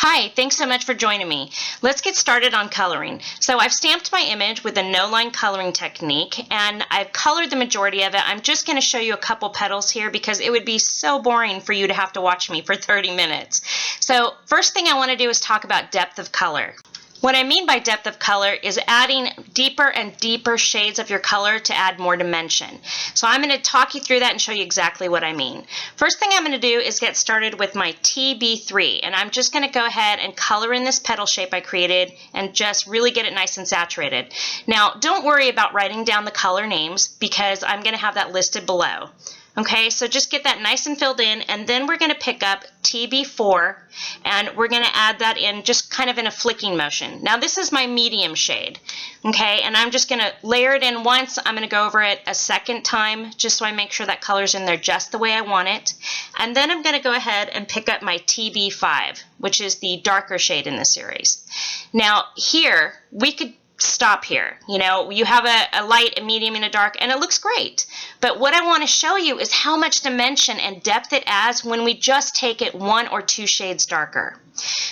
Hi, thanks so much for joining me. Let's get started on coloring. So I've stamped my image with a no-line coloring technique, and I've colored the majority of it. I'm just going to show you a couple petals here because it would be so boring for you to have to watch me for 30 minutes. So first thing I want to do is talk about depth of color. What I mean by depth of color is adding deeper and deeper shades of your color to add more dimension. So I'm going to talk you through that and show you exactly what I mean. First thing I'm going to do is get started with my TB3, and I'm just going to go ahead and color in this petal shape I created and just really get it nice and saturated. Now, don't worry about writing down the color names because I'm going to have that listed below. Okay, so just get that nice and filled in, and then we're going to pick up TB4 and we're going to add that in just kind of in a flicking motion. Now this is my medium shade, okay, and I'm just going to layer it in once. I'm going to go over it a second time just so I make sure that color's in there just the way I want it. And then I'm going to go ahead and pick up my TB5, which is the darker shade in the series. Now here, we could stop here. You know, you have a light, a medium, and a dark, and it looks great. But what I want to show you is how much dimension and depth it adds when we just take it 1 or 2 shades darker.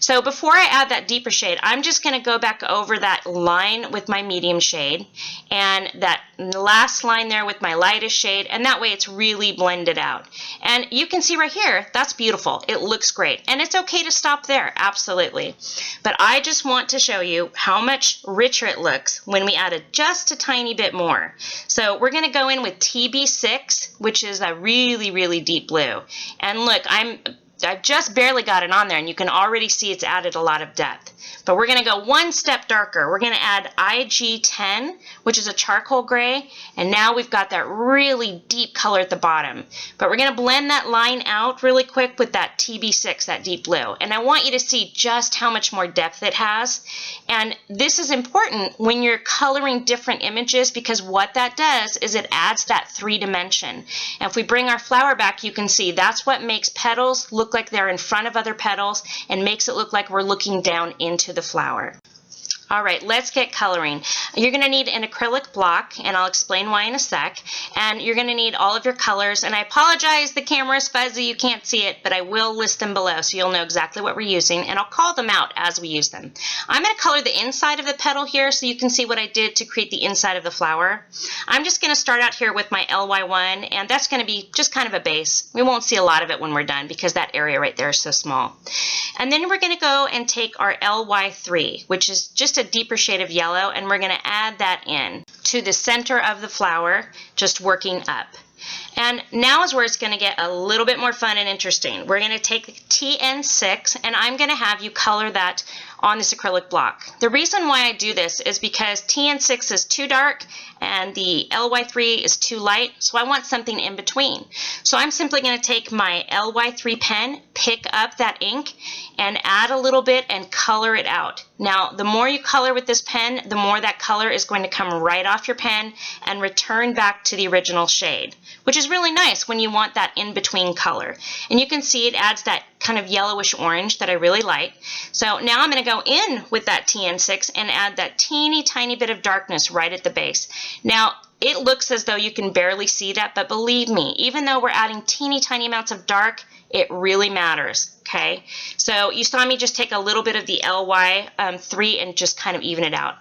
So before I add that deeper shade, I'm just going to go back over that line with my medium shade and that last line there with my lightest shade, and that way it's really blended out. And you can see right here, that's beautiful. It looks great. And it's okay to stop there, absolutely. But I just want to show you how much richer it looks when we added just a tiny bit more. So we're going to go in with TB6, which is a really, really deep blue. And look, I've just barely got it on there, and you can already see it's added a lot of depth. But we're going to go one step darker. We're going to add IG10, which is a charcoal gray, and now we've got that really deep color at the bottom. But we're going to blend that line out really quick with that TB6, that deep blue. And I want you to see just how much more depth it has. And this is important when you're coloring different images because what that does is it adds that 3 dimension. And if we bring our flower back, you can see that's what makes petals look like they're in front of other petals and makes it look like we're looking down into the flower. All right, let's get coloring. You're going to need an acrylic block, and I'll explain why in a sec. And you're going to need all of your colors. And I apologize, the camera is fuzzy, you can't see it, but I will list them below so you'll know exactly what we're using, and I'll call them out as we use them. I'm going to color the inside of the petal here so you can see what I did to create the inside of the flower. I'm just going to start out here with my LY1, and that's going to be just kind of a base. We won't see a lot of it when we're done because that area right there is so small. And then we're going to go and take our LY3, which is just a deeper shade of yellow, and we're going to add that in to the center of the flower, just working up. And now is where it's going to get a little bit more fun and interesting. We're going to take TN6, and I'm going to have you color that on this acrylic block. The reason why I do this is because TN6 is too dark and the LY3 is too light, so I want something in between. So I'm simply going to take my LY3 pen, pick up that ink, and add a little bit and color it out. Now, the more you color with this pen, the more that color is going to come right off your pen and return back to the original shade, which is really nice when you want that in-between color. And you can see it adds that kind of yellowish orange that I really like. So now I'm going to go in with that TN6 and add that teeny tiny bit of darkness right at the base. Now, it looks as though you can barely see that, but believe me, even though we're adding teeny tiny amounts of dark, it really matters, okay? So you saw me just take a little bit of the LY3 and just kind of even it out.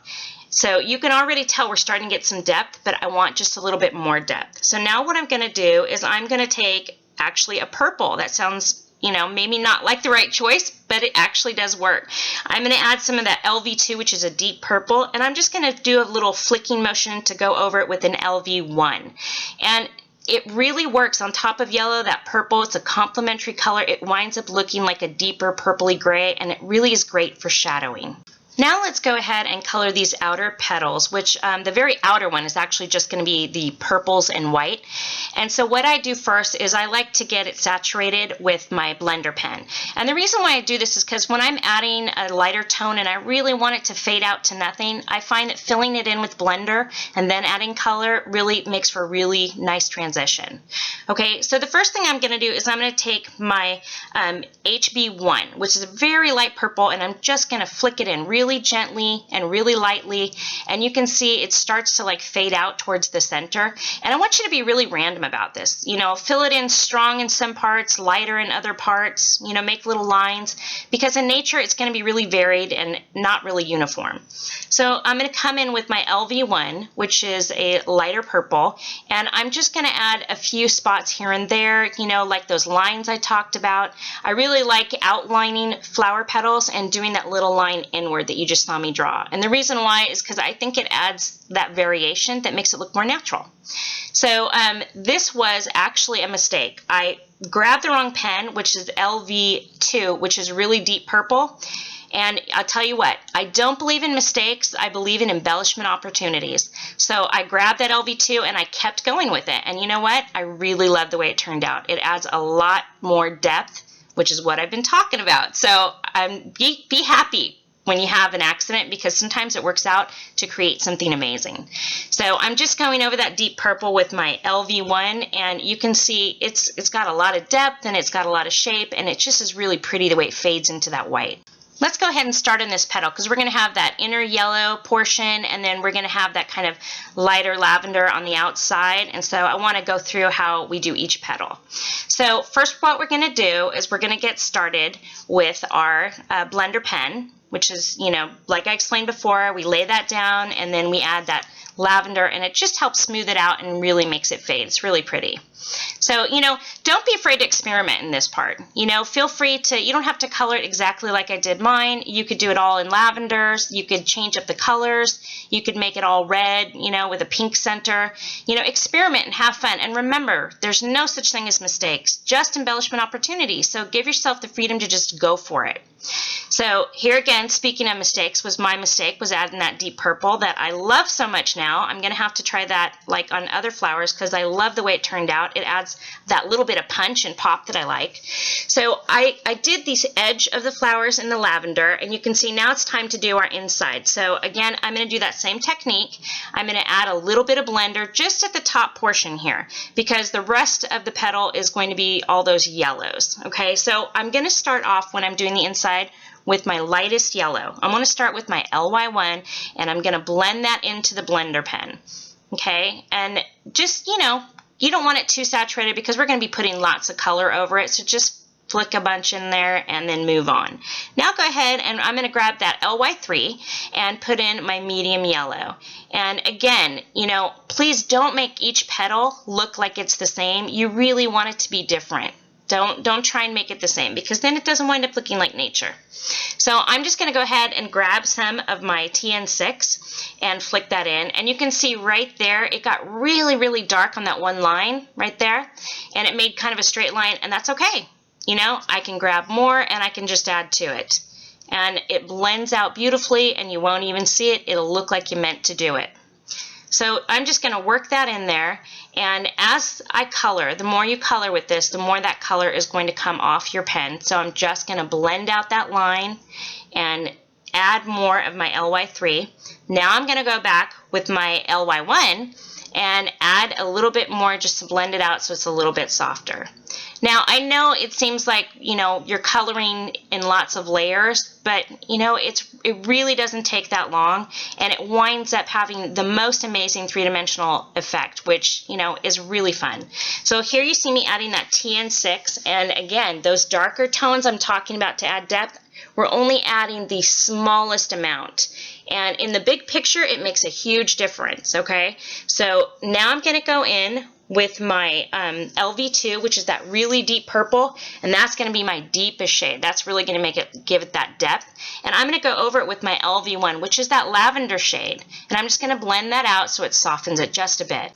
So you can already tell we're starting to get some depth, but I want just a little bit more depth. So now what I'm going to do is I'm going to take actually a purple. That sounds, you know, maybe not like the right choice, but it actually does work. I'm going to add some of that LV2, which is a deep purple, and I'm just going to do a little flicking motion to go over it with an LV1. And it really works on top of yellow, that purple. It's a complementary color. It winds up looking like a deeper purpley gray, and it really is great for shadowing. Now let's go ahead and color these outer petals, which the very outer one is actually just going to be the purples and white. And so what I do first is I like to get it saturated with my blender pen. And the reason why I do this is because when I'm adding a lighter tone and I really want it to fade out to nothing, I find that filling it in with blender and then adding color really makes for a really nice transition. Okay, so the first thing I'm going to do is I'm going to take my HB1, which is a very light purple, and I'm just going to flick it in really really gently and really lightly, and you can see it starts to like fade out towards the center. And I want you to be really random about this. You know, fill it in strong in some parts, lighter in other parts, you know, make little lines, because in nature it's going to be really varied and not really uniform. So I'm going to come in with my LV1, which is a lighter purple, and I'm just going to add a few spots here and there, you know, like those lines I talked about. I really like outlining flower petals and doing that little line inward that you just saw me draw. And the reason why is because I think it adds that variation that makes it look more natural. So this was actually a mistake. I grabbed the wrong pen, which is LV2, which is really deep purple. And I'll tell you what, I don't believe in mistakes. I believe in embellishment opportunities. So I grabbed that LV2 and I kept going with it. And you know what? I really love the way it turned out. It adds a lot more depth, which is what I've been talking about. So be happy when you have an accident, because sometimes it works out to create something amazing. So I'm just going over that deep purple with my LV1, and you can see it's got a lot of depth and it's got a lot of shape, and it just is really pretty the way it fades into that white. Let's go ahead and start on this petal, because we're going to have that inner yellow portion, and then we're going to have that kind of lighter lavender on the outside. And so I want to go through how we do each petal. So first, what we're going to do is we're going to get started with our blender pen, which is, you know, like I explained before, we lay that down and then we add that lavender, and it just helps smooth it out and really makes it fade. It's really pretty. So, you know, don't be afraid to experiment in this part. You know, feel free to, you don't have to color it exactly like I did mine. You could do it all in lavenders. You could change up the colors. You could make it all red, you know, with a pink center. You know, experiment and have fun. And remember, there's no such thing as mistakes, just embellishment opportunities. So give yourself the freedom to just go for it. So here again, speaking of mistakes, my mistake was adding that deep purple that I love so much now. I'm going to have to try that like on other flowers because I love the way it turned out. It adds that little bit of punch and pop that I like. So I did the edge of the flowers in the lavender, and you can see now it's time to do our inside. So again, I'm going to do that same technique. I'm going to add a little bit of blender just at the top portion here, because the rest of the petal is going to be all those yellows. Okay, so I'm going to start off when I'm doing the inside with my lightest yellow. I'm going to start with my LY1, and I'm going to blend that into the blender pen. Okay, and just, you know, you don't want it too saturated because we're going to be putting lots of color over it, so just flick a bunch in there and then move on. Now go ahead and I'm going to grab that LY3 and put in my medium yellow. And again, you know, please don't make each petal look like it's the same. You really want it to be different. Don't try and make it the same, because then it doesn't wind up looking like nature. So I'm just going to go ahead and grab some of my TN6 and flick that in. And you can see right there, it got really, really dark on that one line right there. And it made kind of a straight line, and that's okay. You know, I can grab more and I can just add to it. And it blends out beautifully, and you won't even see it. It'll look like you meant to do it. So I'm just going to work that in there, and as I color, the more you color with this, the more that color is going to come off your pen. So I'm just going to blend out that line and add more of my LY3. Now I'm going to go back with my LY1 and add a little bit more just to blend it out so it's a little bit softer. Now I know it seems like, you know, you're coloring in lots of layers, but you know, it really doesn't take that long, and it winds up having the most amazing three-dimensional effect, which, you know, is really fun. So here you see me adding that TN6, and again, those darker tones I'm talking about to add depth, we're only adding the smallest amount. And in the big picture, it makes a huge difference, okay? So now I'm going to go in with my LV2, which is that really deep purple, and that's going to be my deepest shade. That's really going to give it that depth. And I'm going to go over it with my LV1, which is that lavender shade. And I'm just going to blend that out so it softens it just a bit.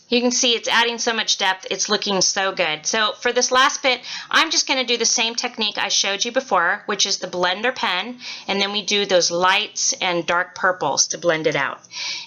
You can see it's adding so much depth. It's looking so good. So for this last bit, I'm just going to do the same technique I showed you before, which is the blender pen, and then we do those lights and dark purples to blend it out.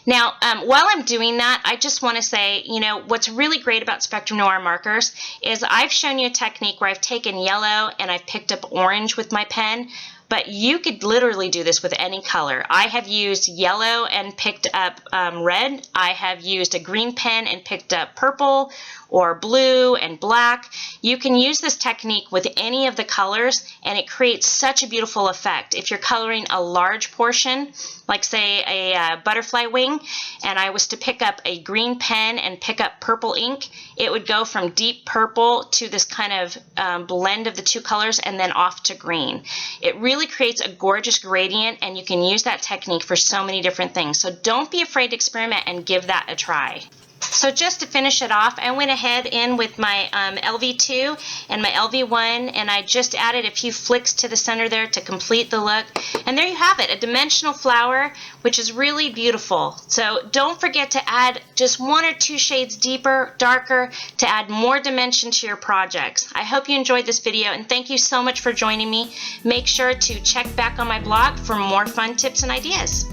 Now, while I'm doing that, I just want to say, you know, what's really great about Spectrum Noir markers is I've shown you a technique where I've taken yellow and I've picked up orange with my pen. but you could literally do this with any color. I have used yellow and picked up red. I have used a green pen and picked up purple or blue and black. You can use this technique with any of the colors and it creates such a beautiful effect. If you're coloring a large portion, like say a butterfly wing, and I was to pick up a green pen and pick up purple ink, it would go from deep purple to this kind of blend of the two colors and then off to green. It really creates a gorgeous gradient, and you can use that technique for so many different things. So don't be afraid to experiment and give that a try. So just to finish it off, I went ahead in with my LV2 and my LV1, and I just added a few flicks to the center there to complete the look. And there you have it, a dimensional flower, which is really beautiful. So don't forget to add just 1 or 2 shades deeper, darker, to add more dimension to your projects. I hope you enjoyed this video, and thank you so much for joining me. Make sure to check back on my blog for more fun tips and ideas.